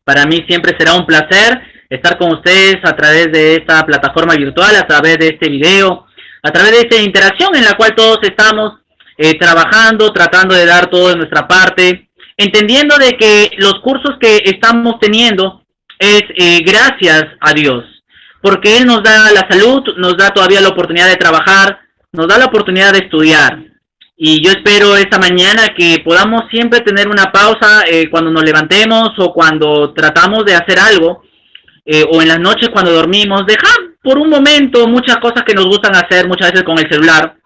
Para mí siempre será un placer estar con ustedes a través de esta plataforma virtual, a través de este video, a través de esta interacción en la cual todos estamos trabajando, tratando de dar todo de nuestra parte, entendiendo de que los cursos que estamos teniendo es gracias a Dios, porque Él nos da la salud, nos da todavía la oportunidad de trabajar, nos da la oportunidad de estudiar. Y yo espero esta mañana que podamos siempre tener una pausa cuando nos levantemos o cuando tratamos de hacer algo, o en las noches cuando dormimos, dejar por un momento muchas cosas que nos gustan hacer muchas veces con el celular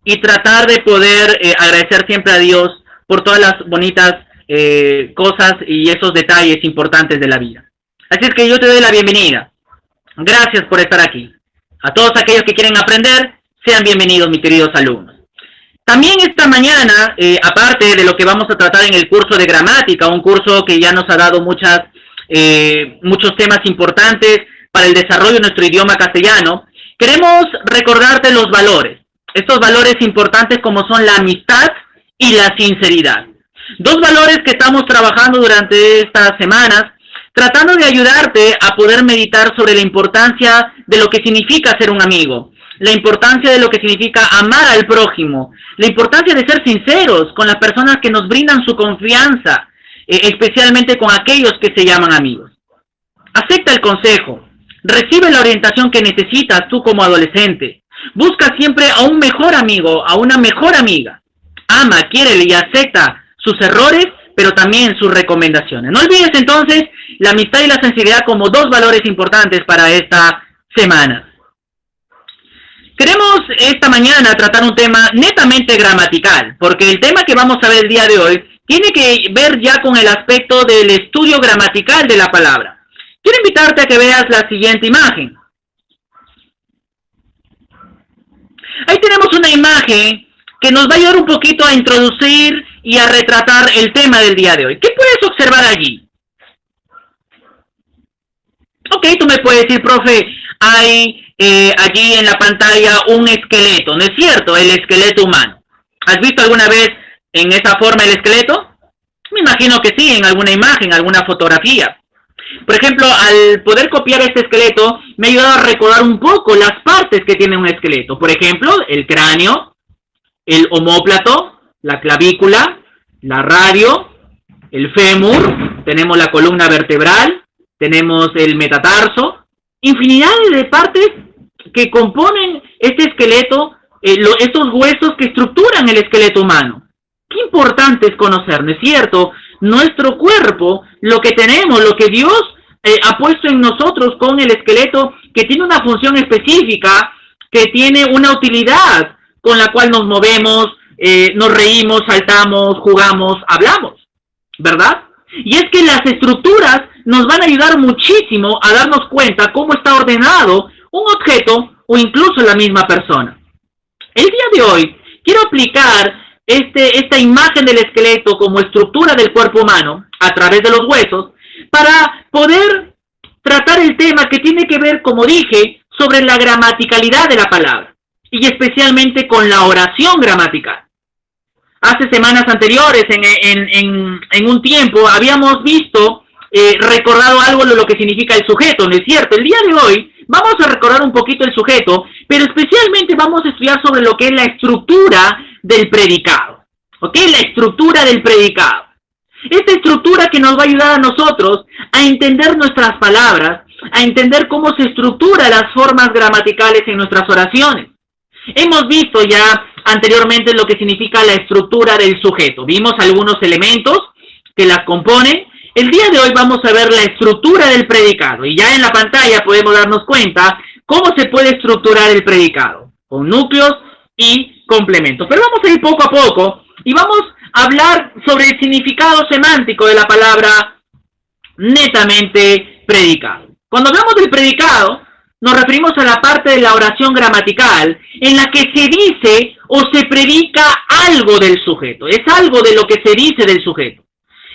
y tratar de poder agradecer siempre a Dios por todas las bonitas cosas y esos detalles importantes de la vida. Así es que yo te doy la bienvenida. Gracias por estar aquí. A todos aquellos que quieren aprender, sean bienvenidos, mis queridos alumnos. También esta mañana, aparte de lo que vamos a tratar en el curso de gramática, un curso que ya nos ha dado muchos temas importantes para el desarrollo de nuestro idioma castellano, queremos recordarte los valores. Estos valores importantes como son la amistad y la sinceridad. Dos valores que estamos trabajando durante estas semanas, tratando de ayudarte a poder meditar sobre la importancia de lo que significa ser un amigo, la importancia de lo que significa amar al prójimo, la importancia de ser sinceros con las personas que nos brindan su confianza, especialmente con aquellos que se llaman amigos. Acepta el consejo, recibe la orientación que necesitas tú como adolescente, busca siempre a un mejor amigo, a una mejor amiga, ama, quiérele y acepta sus errores, pero también sus recomendaciones. No olvides entonces la amistad y la sinceridad como dos valores importantes para esta semana. Queremos esta mañana tratar un tema netamente gramatical, porque el tema que vamos a ver el día de hoy tiene que ver ya con el aspecto del estudio gramatical de la palabra. Quiero invitarte a que veas la siguiente imagen. Ahí tenemos una imagen que nos va a ayudar un poquito a introducir y a retratar el tema del día de hoy. ¿Qué puedes observar allí? Ok, tú me puedes decir, profe, hay allí en la pantalla un esqueleto, ¿no es cierto? El esqueleto humano. ¿Has visto alguna vez en esa forma el esqueleto? Me imagino que sí, en alguna imagen, alguna fotografía. Por ejemplo, al poder copiar este esqueleto, me ha ayudado a recordar un poco las partes que tiene un esqueleto. Por ejemplo, el cráneo, el omóplato, la clavícula, la radio, el fémur, tenemos la columna vertebral, tenemos el metatarso, infinidad de partes que componen este esqueleto, estos huesos que estructuran el esqueleto humano. Qué importante es conocer, ¿no es cierto? Nuestro cuerpo, lo que tenemos, lo que Dios ha puesto en nosotros con el esqueleto, que tiene una función específica, que tiene una utilidad con la cual nos movemos, nos reímos, saltamos, jugamos, hablamos, ¿verdad? Y es que las estructuras nos van a ayudar muchísimo a darnos cuenta cómo está ordenado un objeto o incluso la misma persona. El día de hoy quiero aplicar esta imagen del esqueleto como estructura del cuerpo humano a través de los huesos para poder tratar el tema que tiene que ver, como dije, sobre la gramaticalidad de la palabra y especialmente con la oración gramatical. Hace semanas anteriores, en un tiempo, habíamos visto, recordado algo de lo que significa el sujeto, ¿no es cierto? El día de hoy vamos a recordar un poquito el sujeto, pero especialmente vamos a estudiar sobre lo que es la estructura del predicado, ¿ok? La estructura del predicado. Esta estructura que nos va a ayudar a nosotros a entender nuestras palabras, a entender cómo se estructuran las formas gramaticales en nuestras oraciones. Hemos visto ya anteriormente lo que significa la estructura del sujeto. Vimos algunos elementos que las componen. El día de hoy vamos a ver la estructura del predicado. Y ya en la pantalla podemos darnos cuenta cómo se puede estructurar el predicado, con núcleos y complementos. Pero vamos a ir poco a poco y vamos a hablar sobre el significado semántico de la palabra netamente predicado. Cuando hablamos del predicado, nos referimos a la parte de la oración gramatical en la que se dice o se predica algo del sujeto. Es algo de lo que se dice del sujeto.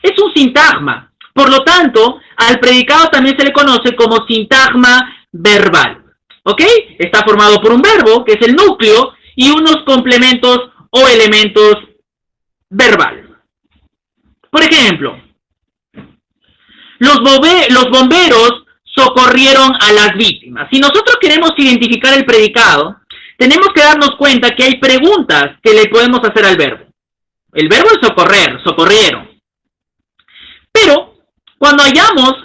Es un sintagma. Por lo tanto, al predicado también se le conoce como sintagma verbal. ¿Ok? Está formado por un verbo, que es el núcleo, y unos complementos o elementos verbales. Por ejemplo, Los bomberos socorrieron a las víctimas. Si nosotros queremos identificar el predicado, tenemos que darnos cuenta que hay preguntas que le podemos hacer al verbo. El verbo es socorrer, socorrieron. Pero cuando hallamos,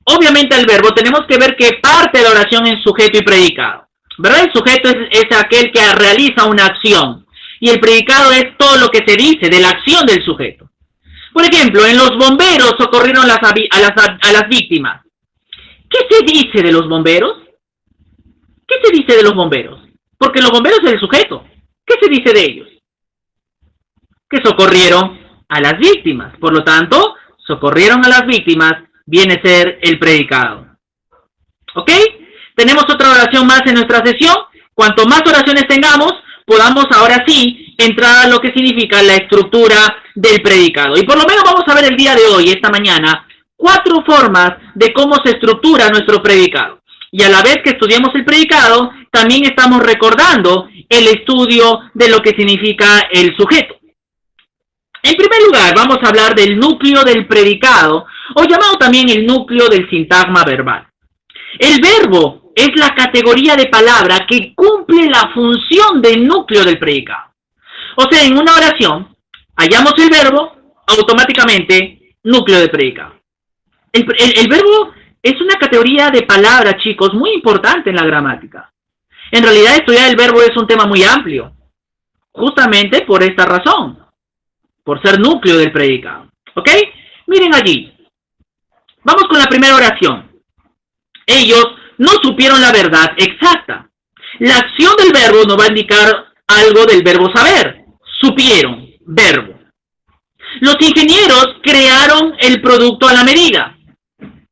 obviamente, al verbo, tenemos que ver que parte de la oración es sujeto y predicado. ¿Verdad? El sujeto es aquel que realiza una acción. Y el predicado es todo lo que se dice de la acción del sujeto. Por ejemplo, en los bomberos socorrieron a las víctimas. ¿Qué se dice de los bomberos? ¿Qué se dice de los bomberos? Porque los bomberos es el sujeto. ¿Qué se dice de ellos? Que socorrieron a las víctimas. Por lo tanto, socorrieron a las víctimas viene a ser el predicado. ¿Ok? Tenemos otra oración más en nuestra sesión. Cuanto más oraciones tengamos, podamos ahora sí entrar a lo que significa la estructura del predicado. Y por lo menos vamos a ver el día de hoy, esta mañana, 4 formas de cómo se estructura nuestro predicado. Y a la vez que estudiamos el predicado, también estamos recordando el estudio de lo que significa el sujeto. En primer lugar, vamos a hablar del núcleo del predicado, o llamado también el núcleo del sintagma verbal. El verbo es la categoría de palabra que cumple la función del núcleo del predicado. O sea, en una oración, hallamos el verbo, automáticamente, núcleo del predicado. El verbo es una categoría de palabra, chicos, muy importante en la gramática. En realidad, estudiar el verbo es un tema muy amplio, justamente por esta razón, por ser núcleo del predicado. ¿Ok? Miren allí. Vamos con la primera oración. Ellos no supieron la verdad exacta. La acción del verbo nos va a indicar algo del verbo saber. Supieron, verbo. Los ingenieros crearon el producto a la medida.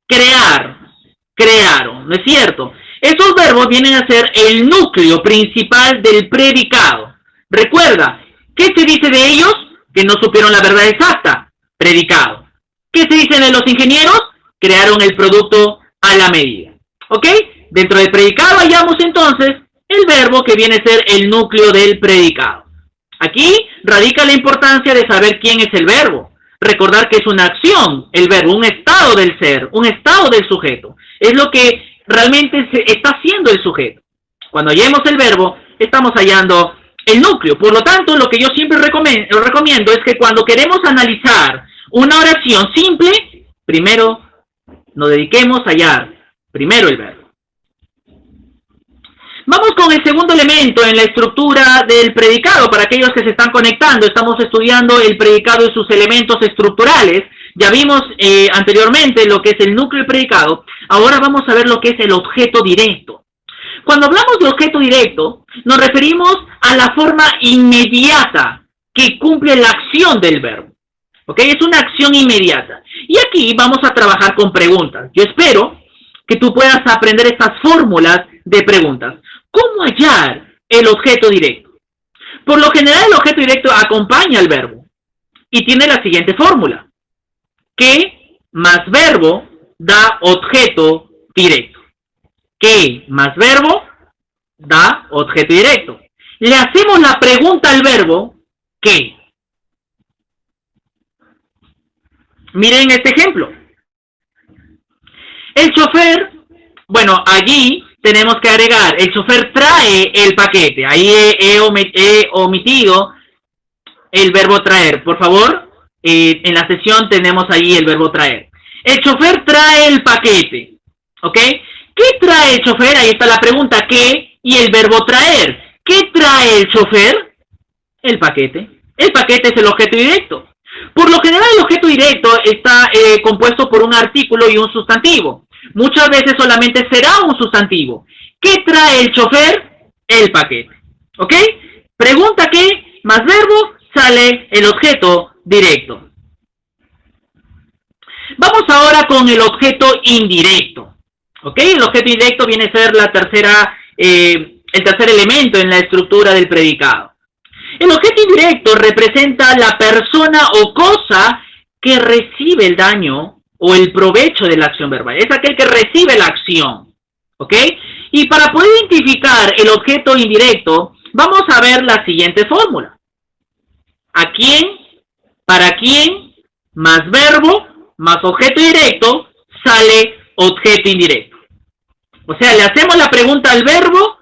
Crearon, ¿no es cierto? Esos verbos vienen a ser el núcleo principal del predicado. Recuerda, ¿qué se dice de ellos? Que no supieron la verdad exacta. Predicado. ¿Qué se dice de los ingenieros? Crearon el producto a la medida. ¿Ok? Dentro del predicado hallamos entonces el verbo que viene a ser el núcleo del predicado. Aquí radica la importancia de saber quién es el verbo. Recordar que es una acción, el verbo, un estado del ser, un estado del sujeto. Es lo que realmente está haciendo el sujeto. Cuando hallemos el verbo, estamos hallando el núcleo. Por lo tanto, lo que yo siempre recomiendo es que cuando queremos analizar una oración simple, primero nos dediquemos a hallar primero el verbo. Vamos con el segundo elemento en la estructura del predicado. Para aquellos que se están conectando, estamos estudiando el predicado y sus elementos estructurales. Ya vimos anteriormente lo que es el núcleo del predicado. Ahora vamos a ver lo que es el objeto directo. Cuando hablamos de objeto directo, nos referimos a la forma inmediata que cumple la acción del verbo. ¿Ok? Es una acción inmediata. Y aquí vamos a trabajar con preguntas. Yo espero que tú puedas aprender estas fórmulas de preguntas. ¿Cómo hallar el objeto directo? Por lo general, el objeto directo acompaña al verbo y tiene la siguiente fórmula. Que más verbo da objeto directo. Que más verbo da objeto directo. Le hacemos la pregunta al verbo ¿qué? Miren este ejemplo. El chofer, bueno, allí tenemos que agregar, el chofer trae el paquete. Ahí he omitido el verbo traer. Por favor, en la sesión tenemos ahí el verbo traer. El chofer trae el paquete. ¿Ok? ¿Qué trae el chofer? Ahí está la pregunta, ¿qué? Y el verbo traer. ¿Qué trae el chofer? El paquete. El paquete es el objeto directo. Por lo general, el objeto directo está compuesto por un artículo y un sustantivo. Muchas veces solamente será un sustantivo. ¿Qué trae el chofer? El paquete. ¿Ok? Pregunta ¿qué? Más verbo, sale el objeto directo. Vamos ahora con el objeto indirecto. ¿Ok? El objeto indirecto viene a ser el tercer elemento en la estructura del predicado. El objeto indirecto representa la persona o cosa que recibe el daño o el provecho de la acción verbal. Es aquel que recibe la acción. ¿Ok? Y para poder identificar el objeto indirecto, vamos a ver la siguiente fórmula. ¿A quién? ¿Para quién? Más verbo, más objeto directo, sale objeto indirecto. O sea, le hacemos la pregunta al verbo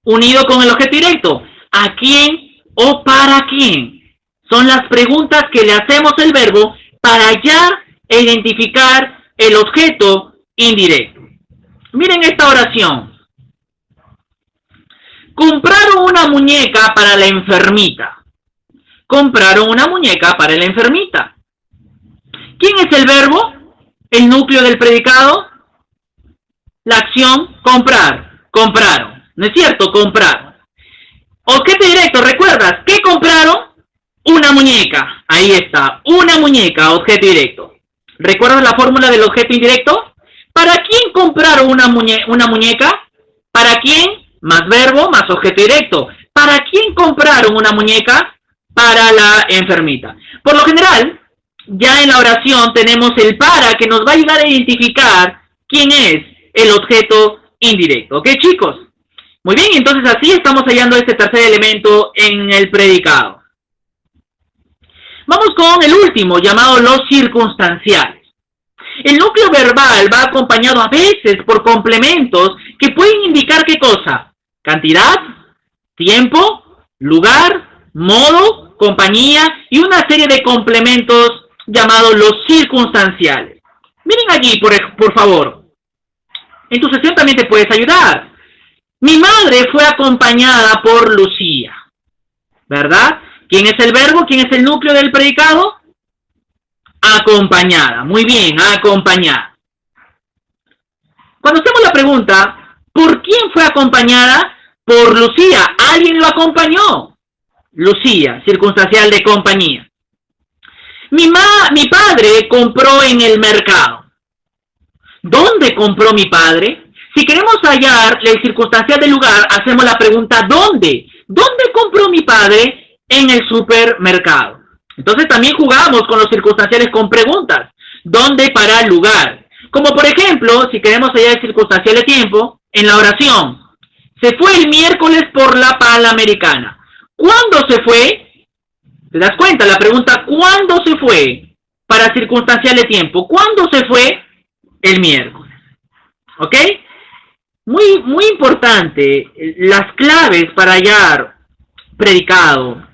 unido con el objeto directo. ¿A quién o para quién? Son las preguntas que le hacemos al verbo para ya identificar el objeto indirecto. Miren esta oración. Compraron una muñeca para la enfermita. Compraron una muñeca para la enfermita. ¿Quién es el verbo? El núcleo del predicado. La acción, comprar. Compraron. ¿No es cierto? Compraron. Objeto directo, ¿recuerdas? ¿Qué compraron? Una muñeca. Ahí está. Una muñeca, objeto directo. ¿Recuerdas la fórmula del objeto indirecto? ¿Para quién compraron una muñeca? ¿Para quién? Más verbo, más objeto directo. ¿Para quién compraron una muñeca? Para la enfermita. Por lo general, ya en la oración tenemos el para que nos va a ayudar a identificar quién es el objeto indirecto. ¿Ok, chicos? Muy bien, entonces así estamos hallando este tercer elemento en el predicado. Vamos con el último, llamado los circunstanciales. El núcleo verbal va acompañado a veces por complementos que pueden indicar ¿qué cosa? Cantidad, tiempo, lugar, modo, compañía y una serie de complementos llamados los circunstanciales. Miren allí, por favor. En tu sesión también te puedes ayudar. Mi madre fue acompañada por Lucía. ¿Verdad? ¿Quién es el verbo? ¿Quién es el núcleo del predicado? Acompañada. Muy bien, acompañada. Cuando hacemos la pregunta, ¿por quién fue acompañada? Por Lucía. ¿Alguien lo acompañó? Lucía, circunstancial de compañía. Mi padre compró en el mercado. ¿Dónde compró mi padre? Si queremos hallar el circunstancial del lugar, hacemos la pregunta ¿dónde? ¿Dónde compró mi padre? En el supermercado. Entonces también jugamos con los circunstanciales con preguntas. ¿Dónde para el lugar? Como por ejemplo, si queremos hallar el circunstancial de tiempo, en la oración. Se fue el miércoles por la Panamericana. ¿Cuándo se fue? ¿Te das cuenta? La pregunta ¿cuándo se fue? Para circunstancial de tiempo. ¿Cuándo se fue? El miércoles. ¿Ok? Muy importante. Las claves para hallar predicado,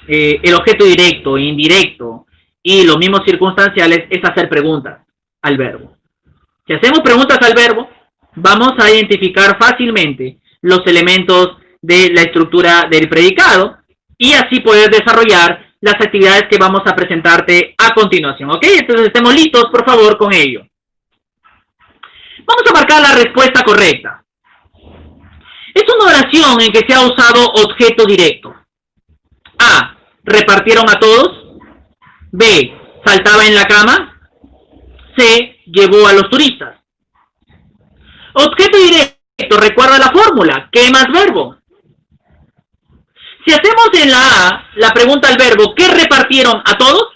el objeto directo, indirecto y los mismos circunstanciales es hacer preguntas al verbo. Si hacemos preguntas al verbo, vamos a identificar fácilmente los elementos de la estructura del predicado y así poder desarrollar las actividades que vamos a presentarte a continuación. ¿Ok? Entonces estemos listos, por favor, con ello. Vamos a marcar la respuesta correcta. Es una oración en que se ha usado objeto directo. A. Repartieron a todos. B. Saltaba en la cama. C. Llevó a los turistas. Objeto directo, recuerda la fórmula. ¿Qué más verbo? Si hacemos en la A la pregunta al verbo ¿qué repartieron a todos?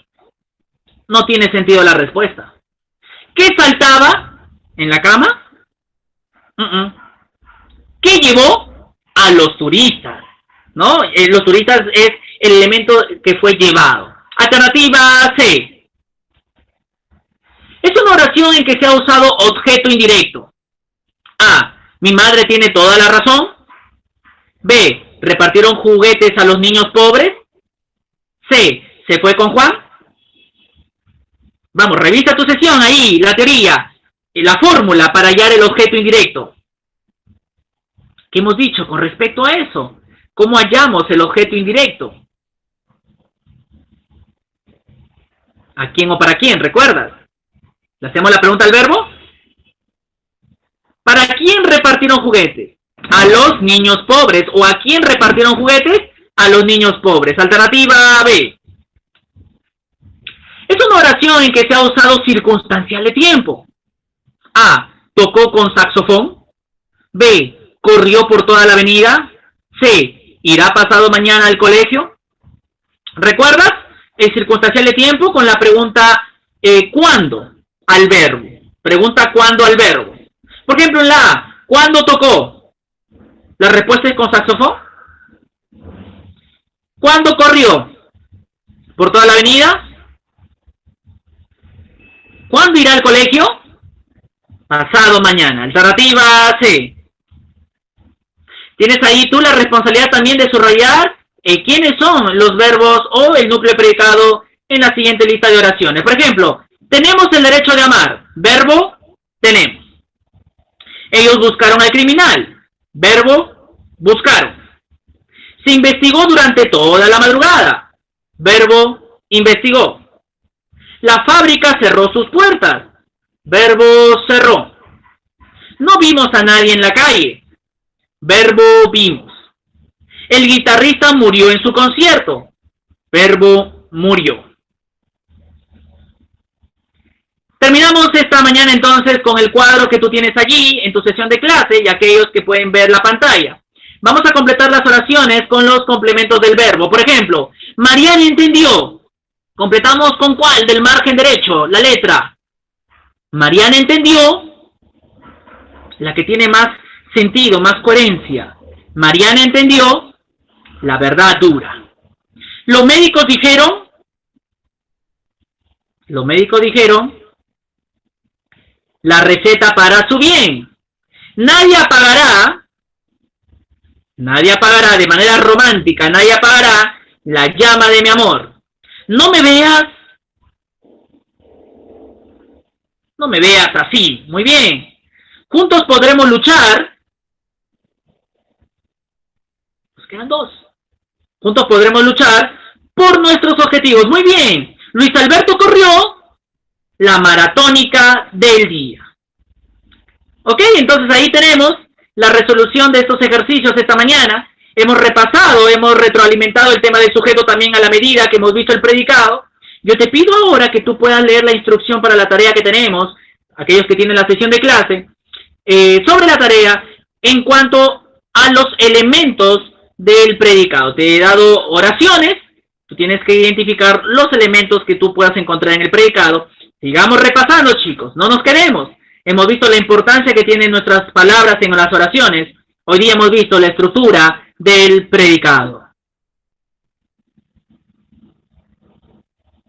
No tiene sentido la respuesta. ¿Qué saltaba en la cama? ¿Qué llevó? A los turistas, ¿no? Los turistas es el elemento que fue llevado. Alternativa C. Es una oración en que se ha usado objeto indirecto. A. Mi madre tiene toda la razón. B. Repartieron juguetes a los niños pobres. C. Se fue con Juan. Vamos, revisa tu sesión ahí, la teoría, la fórmula para hallar el objeto indirecto. ¿Qué hemos dicho con respecto a eso? ¿Cómo hallamos el objeto indirecto? ¿A quién o para quién? ¿Recuerdas? ¿Le hacemos la pregunta al verbo? ¿Para quién repartieron juguetes? A los niños pobres. ¿O a quién repartieron juguetes? A los niños pobres. Alternativa B. Es una oración en que se ha usado circunstancial de tiempo. A. Tocó con saxofón. B. Corrió por toda la avenida. C. ¿Irá pasado mañana al colegio? ¿Recuerdas? El circunstancial de tiempo con la pregunta ¿cuándo? Al verbo. Pregunta ¿cuándo? Al verbo. Por ejemplo, en la A, ¿cuándo tocó? La respuesta es con saxofón. ¿Cuándo corrió? ¿Por toda la avenida? ¿Cuándo irá al colegio? Pasado mañana. Alternativa C. Tienes ahí tú la responsabilidad también de subrayar quiénes son los verbos o el núcleo predicado en la siguiente lista de oraciones. Por ejemplo, tenemos el derecho de amar. Verbo, tenemos. Ellos buscaron al criminal. Verbo, buscaron. Se investigó durante toda la madrugada. Verbo, investigó. La fábrica cerró sus puertas. Verbo, cerró. No vimos a nadie en la calle. Verbo, vimos. El guitarrista murió en su concierto. Verbo, murió. Terminamos esta mañana entonces con el cuadro que tú tienes allí en tu sesión de clase y aquellos que pueden ver la pantalla. Vamos a completar las oraciones con los complementos del verbo. Por ejemplo, Mariana entendió. Completamos con ¿cuál? Del margen derecho, la letra. Mariana entendió, la que tiene más sentido, más coherencia. Mariana entendió la verdad dura. Los médicos dijeron la receta para su bien. Nadie apagará de manera romántica, nadie apagará la llama de mi amor. No me veas así. Muy bien. Juntos podremos luchar. Nos quedan dos. Juntos podremos luchar por nuestros objetivos. Muy bien. Luis Alberto corrió la maratónica del día. Ok, entonces ahí tenemos la resolución de estos ejercicios esta mañana. Hemos repasado, hemos retroalimentado el tema del sujeto también a la medida que hemos visto el predicado. Yo te pido ahora que tú puedas leer la instrucción para la tarea que tenemos, aquellos que tienen la sesión de clase, sobre la tarea en cuanto a los elementos del predicado. Te he dado oraciones, tú tienes que identificar los elementos que tú puedas encontrar en el predicado. Sigamos repasando, chicos, no nos quedemos. Hemos visto la importancia que tienen nuestras palabras en las oraciones. Hoy día hemos visto la estructura del predicado.